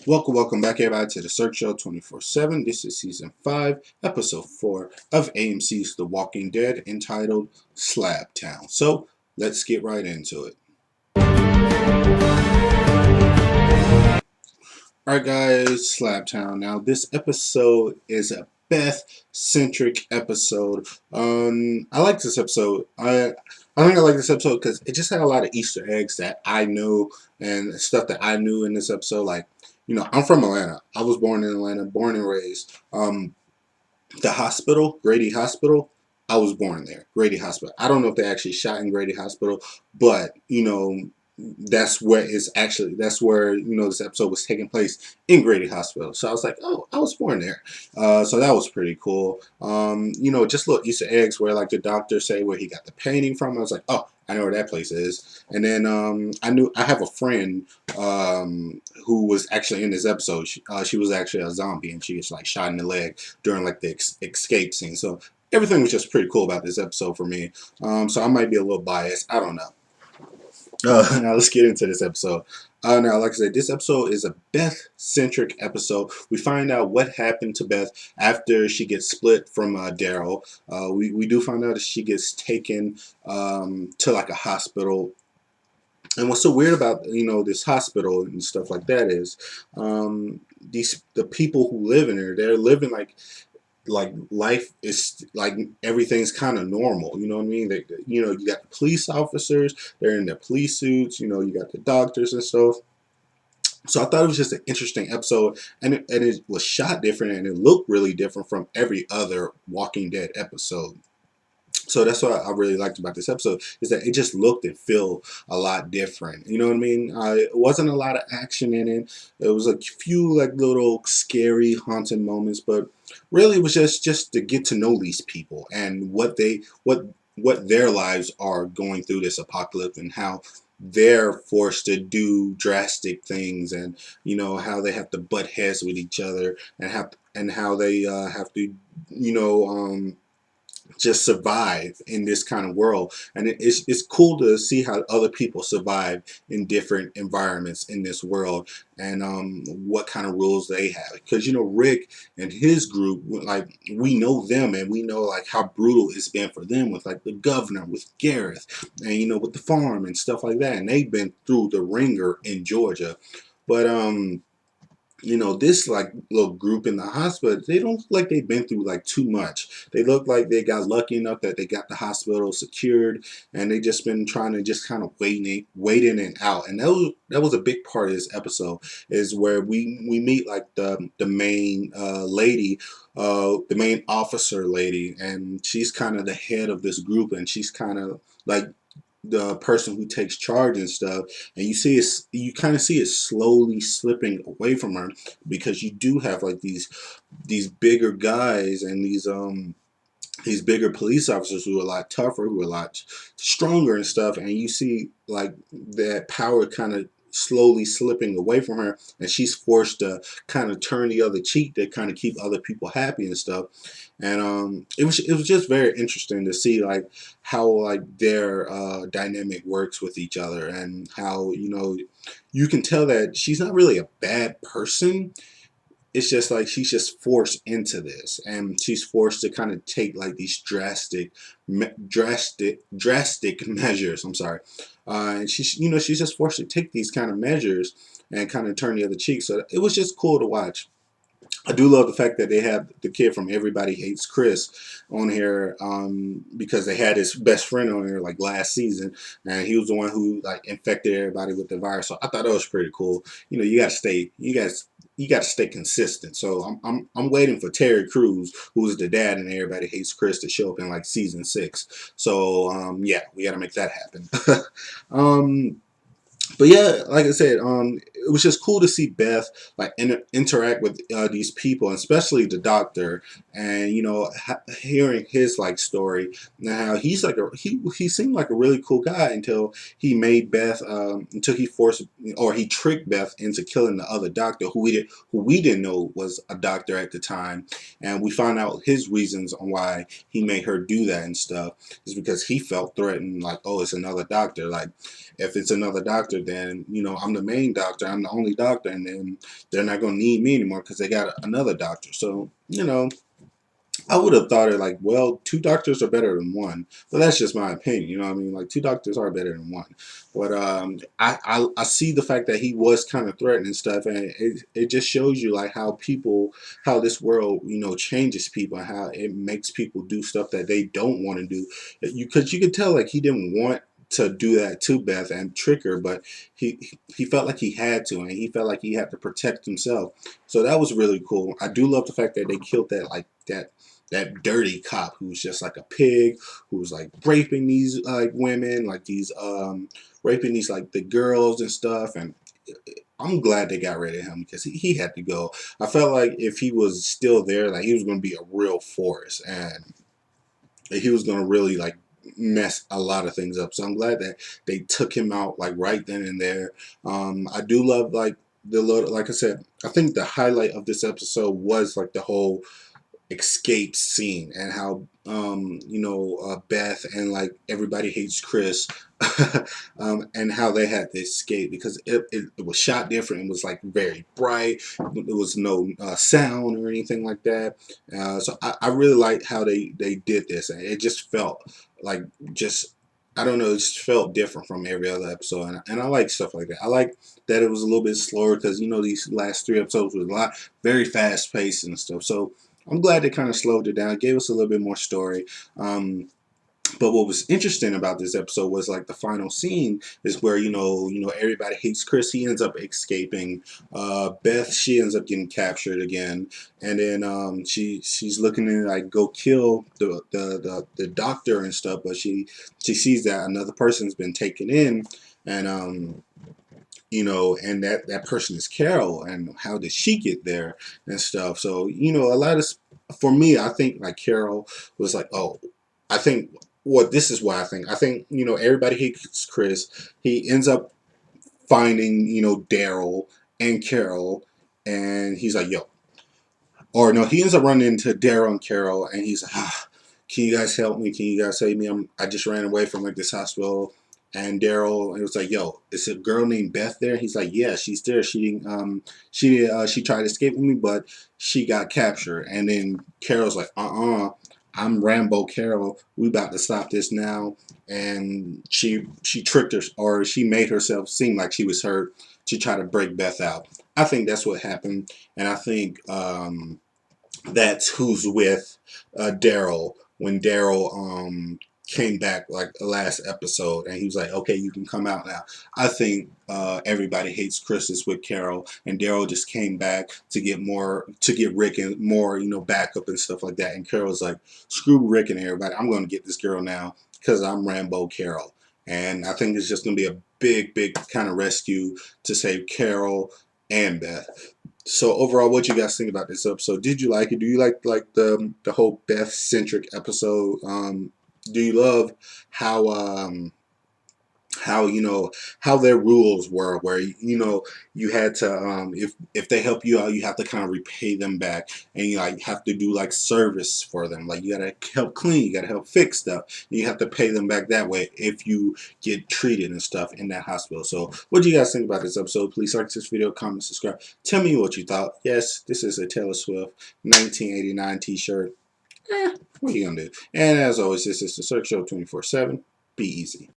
Welcome back, everybody, to the Search Show 24/7. This is season 5, episode 4 of AMC's The Walking Dead, entitled Slabtown. So let's get right into it. Alright, guys, Slabtown. Now, this episode is a Beth-centric episode. I like this episode. I think I like this episode because it just had a lot of Easter eggs that I know and stuff that I knew in this episode. Like, I'm from Atlanta. I was born in Atlanta, born and raised. The hospital, Grady Hospital, I was born there. Grady Hospital. I don't know if they actually shot in Grady Hospital, but that's where this episode was taking place, in Grady Hospital. So I was like, oh, I was born there. So that was pretty cool. Just little Easter eggs where like the doctor say where he got the painting from. I was like, oh, I know where that place is. And then I have a friend who was actually in this episode. She was actually a zombie, and she gets like shot in the leg during like the escape scene. So everything was just pretty cool about this episode for me. So I might be a little biased. I don't know. Now let's get into this episode. Now, like I said, this episode is a Beth-centric episode. We find out what happened to Beth after she gets split from Daryl. We do find out that she gets taken to like a hospital. And what's so weird about this hospital and stuff like that is the people who live in there, they're living like life is like everything's kind of normal. You know what I mean? You got the police officers, they're in their police suits. You got the doctors and stuff. So I thought it was just an interesting episode, and it was shot different, and it looked really different from every other Walking Dead episode. So that's what I really liked about this episode, is that it just looked and felt a lot different. You know what I mean? It wasn't a lot of action in it. It was a few like little scary, haunting moments, but really it was just to get to know these people and what their lives are going through this apocalypse, and how they're forced to do drastic things, and how they have to butt heads with each other, and how they have to just survive in this kind of world. And it's cool to see how other people survive in different environments in this world, and what kind of rules they have, because Rick and his group, like, we know them, and we know like how brutal it's been for them with like the governor, with Gareth, and with the farm and stuff like that, and they've been through the ringer in Georgia. But this like little group in the hospital, they don't look like they've been through like too much. They look like they got lucky enough that they got the hospital secured, and they just been trying to just kind of waiting and out. And that was a big part of this episode, is where we meet like the main lady, the main officer lady, and she's kind of the head of this group, and she's kind of like the person who takes charge and stuff. And you kind of see it slowly slipping away from her, because you do have like these bigger guys, and these bigger police officers who are a lot tougher, who are a lot stronger and stuff, and you see like that power kind of slowly slipping away from her, and she's forced to kind of turn the other cheek to kind of keep other people happy and stuff. And it was just very interesting to see like how like their dynamic works with each other, and how you can tell that she's not really a bad person. It's just like she's just forced into this, and she's forced to kind of take like these drastic measures. I'm sorry. And she's just forced to take these kind of measures and kind of turn the other cheek. So it was just cool to watch. I do love the fact that they have the kid from Everybody Hates Chris on here, because they had his best friend on here like last season, and he was the one who like infected everybody with the virus. So I thought that was pretty cool. You got to stay consistent. So I'm waiting for Terry Crews, who's the dad in Everybody Hates Chris, to show up in like season 6. So yeah, we got to make that happen. But yeah, like I said, it was just cool to see Beth like interact with these people, and especially the doctor, and hearing his like story. Now he's like he seemed like a really cool guy until he made Beth, until he tricked Beth into killing the other doctor, who we didn't know was a doctor at the time, and we found out his reasons on why he made her do that and stuff is because he felt threatened, like, oh, it's another doctor. Like, if it's another doctor, then I'm the main doctor, I'm the only doctor, and then they're not gonna need me anymore because they got another doctor. So I would have thought it like, well, two doctors are better than one, but that's just my opinion. You know what I mean? Like two doctors are better than one. But I see the fact that he was kind of threatening and stuff, and it just shows you like how this world changes people, how it makes people do stuff that they don't want to do. Because you could tell like he didn't want to do that to Beth and trick her, but he felt like he had to, and he felt like he had to protect himself. So that was really cool. I do love the fact that they killed that dirty cop who was just like a pig, who was like raping these like women, like these raping these like the girls and stuff. And I'm glad they got rid of him because he had to go. I felt like if he was still there, like he was going to be a real force, and he was going to really like mess a lot of things up. So I'm glad that they took him out like right then and there. I do love like like I said, I think the highlight of this episode was like the whole escape scene, and how Beth and like everybody hates Chris and how they had to escape because it was shot different. It was like very bright. There was no sound or anything like that. So I really liked how they did this, and it just felt like just I don't know, it just felt different from every other episode, and I like stuff like that. I like that it was a little bit slower because these last three episodes was a lot very fast paced and stuff. So I'm glad they kind of slowed it down, gave us a little bit more story. But what was interesting about this episode was like the final scene is where everybody hates Chris. He ends up escaping. Beth, she ends up getting captured again, and then she's looking to like go kill the doctor and stuff, but she sees that another person's been taken in, and and that person is Carol, and how did she get there and stuff. So a lot of for me, I think like Carol was like, oh, I think. Well, this is what I think. I think, everybody hates Chris. He ends up finding, Daryl and Carol, and he's like, yo. Or no, he ends up running into Daryl and Carol, and he's like, can you guys help me? Can you guys save me? I just ran away from like this hospital. And Daryl, it was like, yo, is a girl named Beth there? He's like, yeah, she's there. She tried to escape with me, but she got captured. And then Carol's like, I'm Rambo Carol. We about to stop this now. And she tricked her, or she made herself seem like she was hurt to try to break Beth out. I think that's what happened, and I think that's who's with Daryl when Daryl came back like the last episode, and he was like, okay, you can come out now. I think everybody hates Chris is with Carol, and Daryl just came back to get Rick and more backup and stuff like that. And Carol's like, screw Rick and everybody, I'm going to get this girl now because I'm Rambo Carol. And I think it's just going to be a big kind of rescue to save Carol and Beth. So overall, what you guys think about this episode? Did you like it? Do you like the whole Beth centric episode? Do you love how their rules were, where you had to if they help you out, you have to kind of repay them back, and you like have to do like service for them, like you gotta help clean, you gotta help fix stuff, and you have to pay them back that way if you get treated and stuff in that hospital. So what do you guys think about this episode? Please like this video, comment, subscribe, tell me what you thought. Yes, this is a Taylor Swift 1989 t-shirt. What are you gonna do? And as always, this is the Cirque Show 24/7. Be easy.